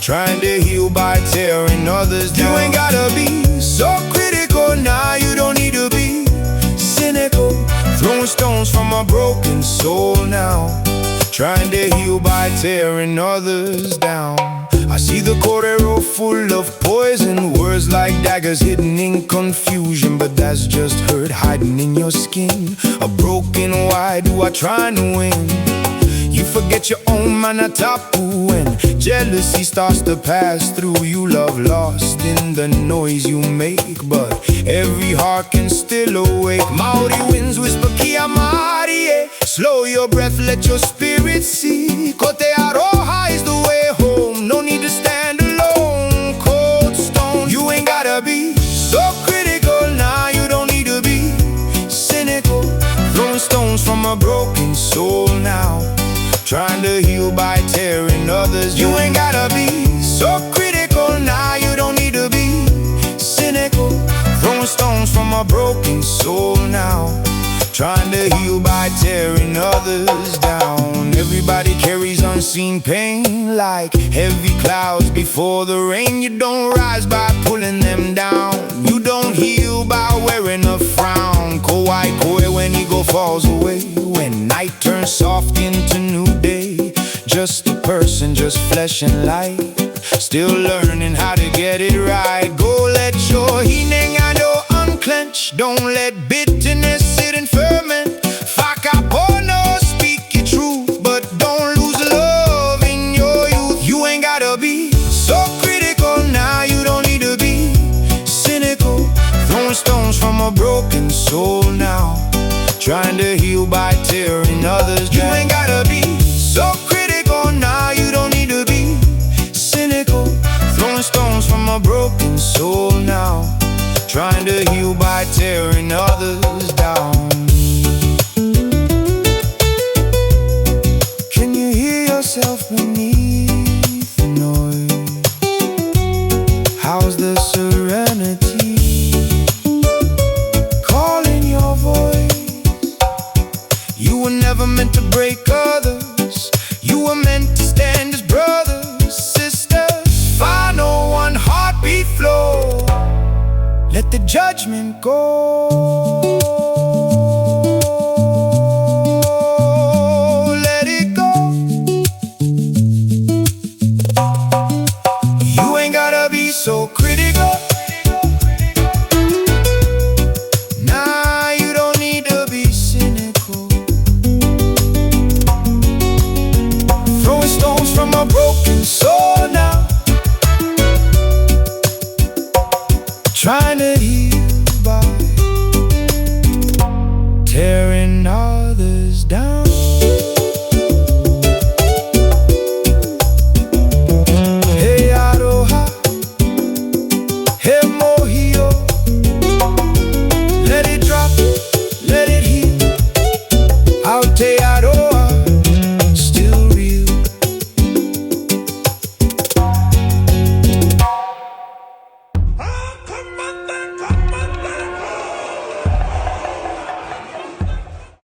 trying to heal by tearing others down. You ain't gotta be so critical, nah, you don't need to be cynical. Throwing stones from a broken soul now, trying to heal by tearing others down. I see the Cordero full of poison, words like daggers hidden in confusion, but that's just hurt hiding in your skin. A broken why do I try to win? You forget your own mana tapu when jealousy starts to pass through you. Love lost in the noise you make, but every heart can still awake. Maori winds whisper kia Māori, eh? Slow your breath, let your spirit see. Ko te aroha is the way home, no need to stand alone. Cold stone, you ain't gotta be so critical, nah, you don't need to be cynical. Throwing stones from a broken soul now, trying to heal by tearing others. You ain't gotta be so critical, nah, you don't need to be cynical. Throwing stones from a broken soul now, trying to heal by tearing others down. Everybody carries unseen pain like heavy clouds before the rain. You don't rise by pulling them down, you don't heal by wearing a frown. Kowai koe when ego falls away, when night turns soft into new day. Just a person, just flesh and light, still learning how to get it right. Go let your hinengado unclench, don't let bitterness sit and ferment. Whakapono, speak your truth, but don't lose love in your youth. You ain't gotta be so critical, now you don't need to be cynical. Throwing stones from a broken soul now, trying to heal by tearing others down. You ain't gotta be so critical, nah, you don't need to be cynical. Throwing stones from a broken soul now, trying to heal by tearing others down. Can you hear yourself beneath the noise? How's the serenity calling your voice? You were never meant to break others, you were meant to stand as brothers, sisters. Final one heartbeat flow, let the judgment go. Let it go. You ain't gotta be so critical, nah, you don't need to be cynical. Throwing stones from a broken soul now, trying to heal by tearing others down.